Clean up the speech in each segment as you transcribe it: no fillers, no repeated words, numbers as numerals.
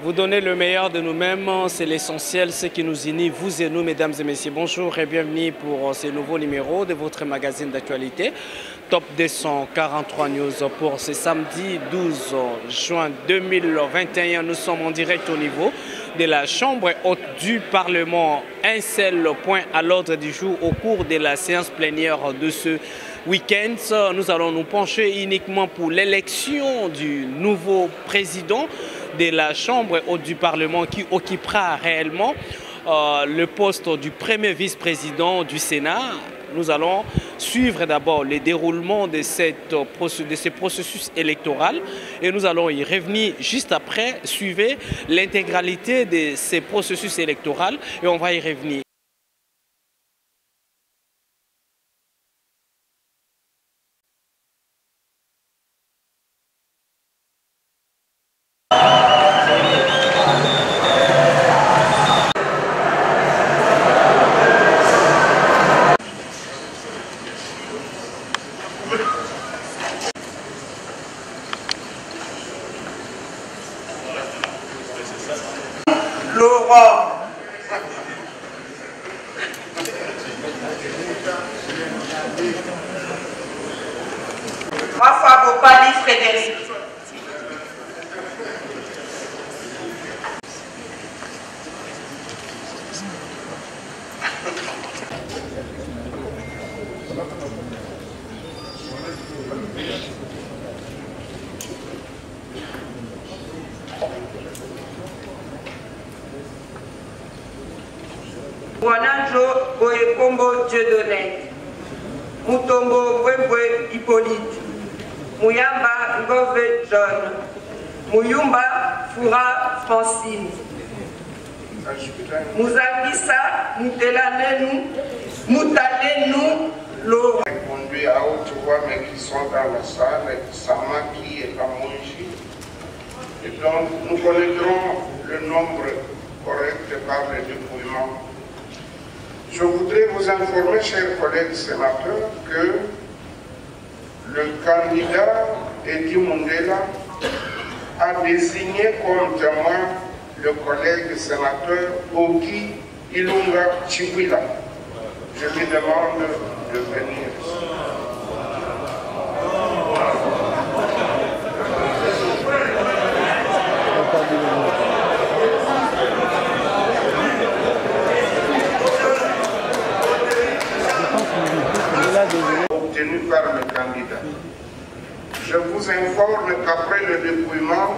Vous donnez le meilleur de nous-mêmes, c'est l'essentiel, ce qui nous unit, vous et nous, mesdames et messieurs. Bonjour et bienvenue pour ce nouveau numéro de votre magazine d'actualité. Top 243 News pour ce samedi 12 juin 2021. Nous sommes en direct au niveau de la Chambre haute du Parlement. Un seul point à l'ordre du jour au cours de la séance plénière de ce week-end. Nous allons nous pencher uniquement pour l'élection du nouveau président de la Chambre haute du Parlement qui occupera réellement le poste du premier vice-président du Sénat. Nous allons suivre d'abord le déroulement de ce processus électoral et nous allons y revenir juste après, suivre l'intégralité de ce processus électoral et on va y revenir. Laurent. Rafa Bopali Frédéric. Wananjo Boyekombo Dieudonné, Mutombo Mbwembwe Hippolyte, Muyamba Ngove John, Muyumba Foura Francine, Muzangisa Mutalenu Laurent. Conduit à haute voix, mais qui sont dans la salle, Samaki et Kamonji. Et donc, nous connaîtrons le nombre correct par le dépouillement. Je voudrais vous informer, chers collègues sénateurs, que le candidat Edi Mundela a désigné comme témoin le collègue sénateur Ogi Ilunga Chiwila. Je lui demande de venir. Obtenu par le candidat. Je vous informe qu'après le dépouillement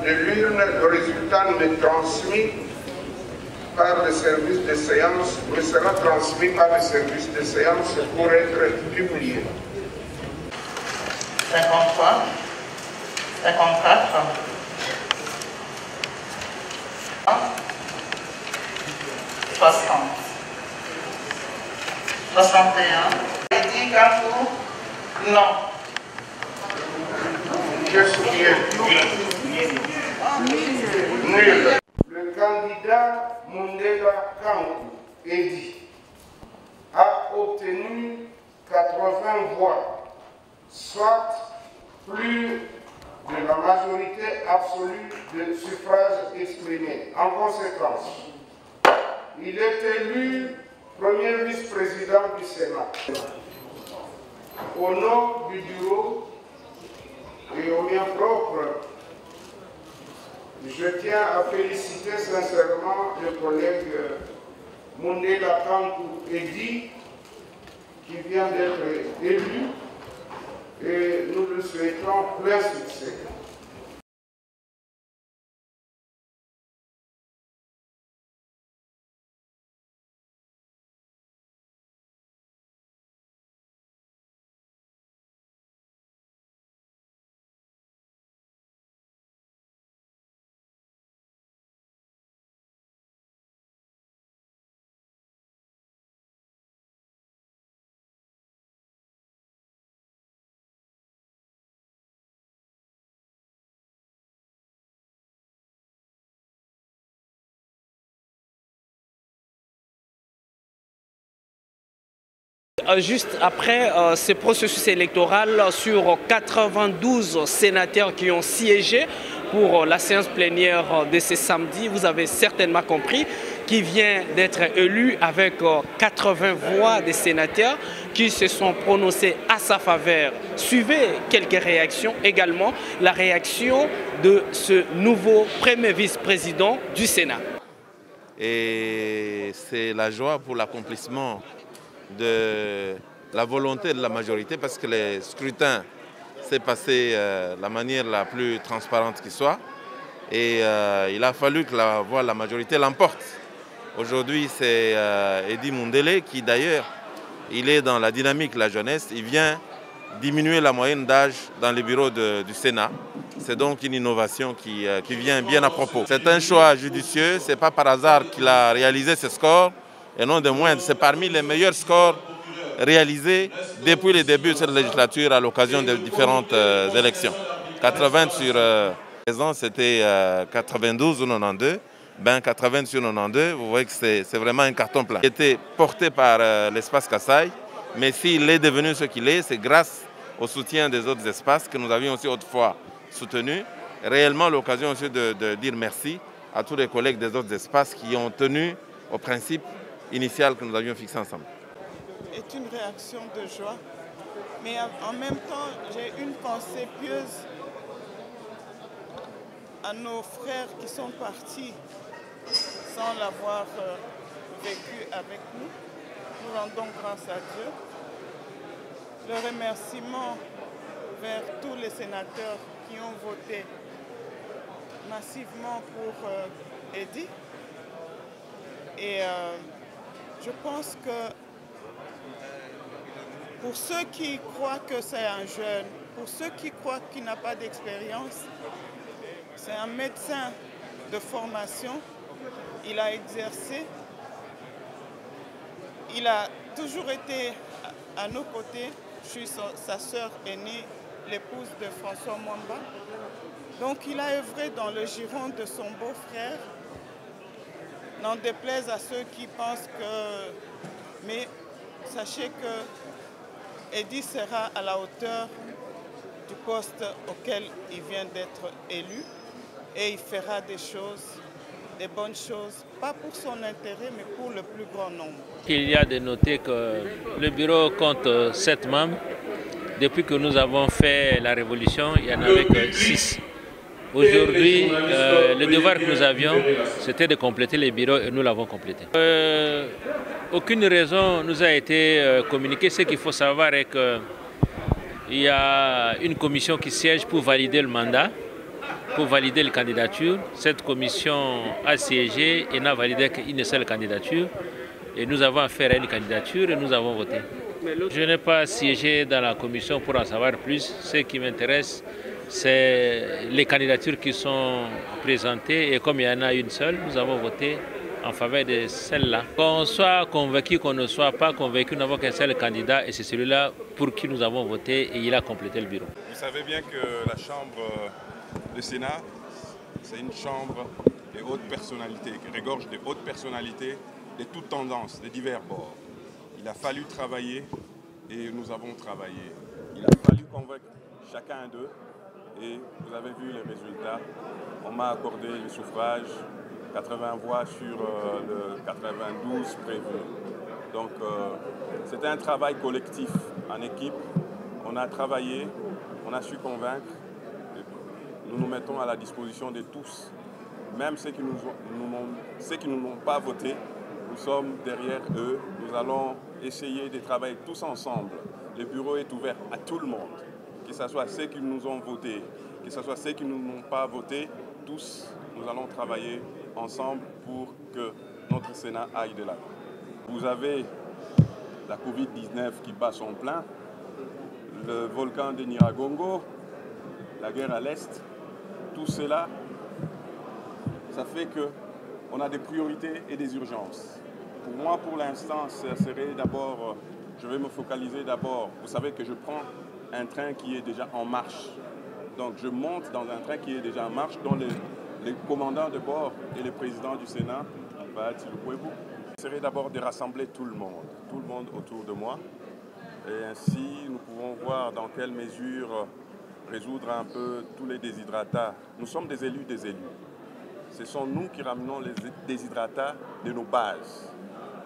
de l'urne, le résultat me transmis par le service de séance, me sera transmis par le service de séance pour être publié. 53, 54, 60, 61. Eddie Gafou, non. Qu'est-ce qui est nul? Le candidat Mundela Kankou, Edi, a obtenu 80 voix, soit plus de la majorité absolue de suffrages exprimés. En conséquence, il est élu premier vice-président du Sénat. Au nom du bureau et au mien propre, je tiens à féliciter sincèrement le collègue Mundela Kankou Edi qui vient d'être élu et nous lui souhaitons plein succès. Juste après ce processus électoral, sur 92 sénateurs qui ont siégé pour la séance plénière de ce samedi. Vous avez certainement compris qu'il vient d'être élu avec 80 voix des sénateurs qui se sont prononcés à sa faveur. Suivez quelques réactions également, la réaction de ce nouveau premier vice-président du Sénat. Et c'est la joie pour l'accomplissement de la volonté de la majorité parce que le scrutin s'est passé de la manière la plus transparente qui soit et il a fallu que la voix de la majorité l'emporte. Aujourd'hui, c'est Eddy Moundélé qui d'ailleurs, il est dans la dynamique de la jeunesse, il vient diminuer la moyenne d'âge dans les bureaux du Sénat. C'est donc une innovation qui vient bien à propos. C'est un choix judicieux, ce n'est pas par hasard qu'il a réalisé ce score, et non de moindre, c'est parmi les meilleurs scores réalisés depuis le début de cette législature à l'occasion de différentes élections. 80 sur présent, c'était 92 ou 92. Ben 80 sur 92, vous voyez que c'est vraiment un carton plein. Il était porté par l'espace Kassai, mais s'il est devenu ce qu'il est, c'est grâce au soutien des autres espaces que nous avions aussi autrefois soutenus. Réellement l'occasion aussi de dire merci à tous les collègues des autres espaces qui ont tenu au principe initial que nous avions fixé ensemble. C'est une réaction de joie, mais en même temps, j'ai une pensée pieuse à nos frères qui sont partis sans l'avoir vécu avec nous. Nous rendons grâce à Dieu. Le remerciement vers tous les sénateurs qui ont voté massivement pour Eddy. Et je pense que pour ceux qui croient que c'est un jeune, pour ceux qui croient qu'il n'a pas d'expérience, c'est un médecin de formation. Il a exercé, il a toujours été à nos côtés. Je suis sa sœur aînée, l'épouse de François Mwamba. Donc il a œuvré dans le giron de son beau-frère. N'en déplaise à ceux qui pensent que... Mais sachez que Eddy sera à la hauteur du poste auquel il vient d'être élu et il fera des choses, des bonnes choses, pas pour son intérêt, mais pour le plus grand nombre. Il y a de noter que le bureau compte 7 membres. Depuis que nous avons fait la révolution, il n'y en avait que 6. Aujourd'hui, le devoir que nous avions, c'était de compléter les bureaux et nous l'avons complété. Aucune raison nous a été communiquée. Ce qu'il faut savoir est qu'il y a une commission qui siège pour valider le mandat, pour valider les candidatures. Cette commission a siégé et n'a validé qu'une seule candidature. Et nous avons affaire à une candidature et nous avons voté. Je n'ai pas siégé dans la commission pour en savoir plus. Ce qui m'intéresse, c'est les candidatures qui sont présentées. Et comme il y en a une seule, nous avons voté en faveur de celle-là. Qu'on soit convaincu, qu'on ne soit pas convaincu, nous n'avons qu'un seul candidat et c'est celui-là pour qui nous avons voté et il a complété le bureau. Vous savez bien que la Chambre du Sénat, c'est une chambre de hautes personnalités, qui regorge de hautes personnalités de toutes tendances, de divers bords. Il a fallu travailler et nous avons travaillé. Il a fallu convaincre chacun d'eux et vous avez vu les résultats. On m'a accordé le suffrage, 80 voix sur le 92 prévu. Donc c'était un travail collectif, en équipe. On a travaillé, on a su convaincre. Nous nous mettons à la disposition de tous, même ceux qui ne nous ont pas voté. Nous sommes derrière eux. Nous allons essayer de travailler tous ensemble. Le bureau est ouvert à tout le monde, que ce soit ceux qui nous ont votés, que ce soit ceux qui ne nous ont pas votés. Tous, nous allons travailler ensemble pour que notre Sénat aille de l'avant. Vous avez la Covid-19 qui bat son plein, le volcan de Nyiragongo, la guerre à l'Est. Tout cela, ça fait qu'on a des priorités et des urgences. Pour moi, pour l'instant, ça serait d'abord, je vais me focaliser d'abord. Vous savez que je prends un train qui est déjà en marche. Donc je monte dans un train qui est déjà en marche, dont les commandants de bord et le président du Sénat, ce serait d'abord de rassembler tout le monde autour de moi. Et ainsi, nous pouvons voir dans quelle mesure résoudre un peu tous les déshydratats. Nous sommes des élus des élus. Ce sont nous qui ramenons les déshydratats de nos bases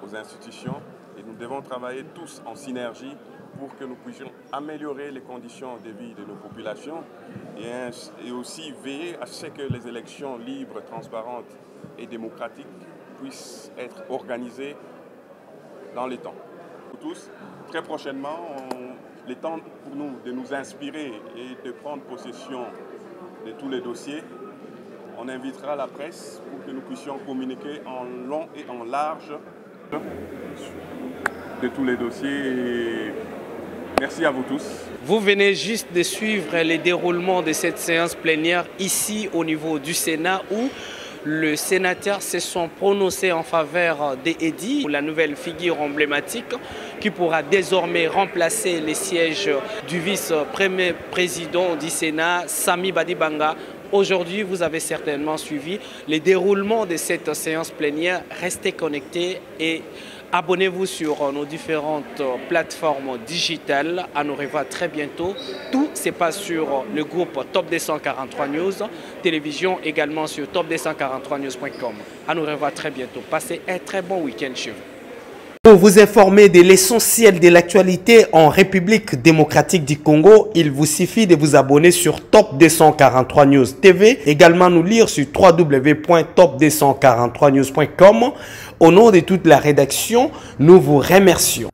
aux institutions et nous devons travailler tous en synergie pour que nous puissions améliorer les conditions de vie de nos populations et aussi veiller à ce que les élections libres, transparentes et démocratiques puissent être organisées dans les temps. Pour tous, très prochainement, il est temps pour nous de nous inspirer et de prendre possession de tous les dossiers. On invitera la presse pour que nous puissions communiquer en long et en large de tous les dossiers. Merci à vous tous. Vous venez juste de suivre les déroulements de cette séance plénière ici au niveau du Sénat où le sénateur se sont prononcés en faveur d'Edi, la nouvelle figure emblématique qui pourra désormais remplacer les sièges du vice-premier président du Sénat, Sami Badibanga. Aujourd'hui, vous avez certainement suivi les déroulements de cette séance plénière. Restez connectés et abonnez-vous sur nos différentes plateformes digitales. À nous revoir très bientôt. Tout se passe sur le groupe Top 243 News, télévision également sur top243news.com. À nous revoir très bientôt. Passez un très bon week-end chez vous. Pour vous informer de l'essentiel de l'actualité en République démocratique du Congo, il vous suffit de vous abonner sur Top 243 News TV. Également nous lire sur www.top243news.com. Au nom de toute la rédaction, nous vous remercions.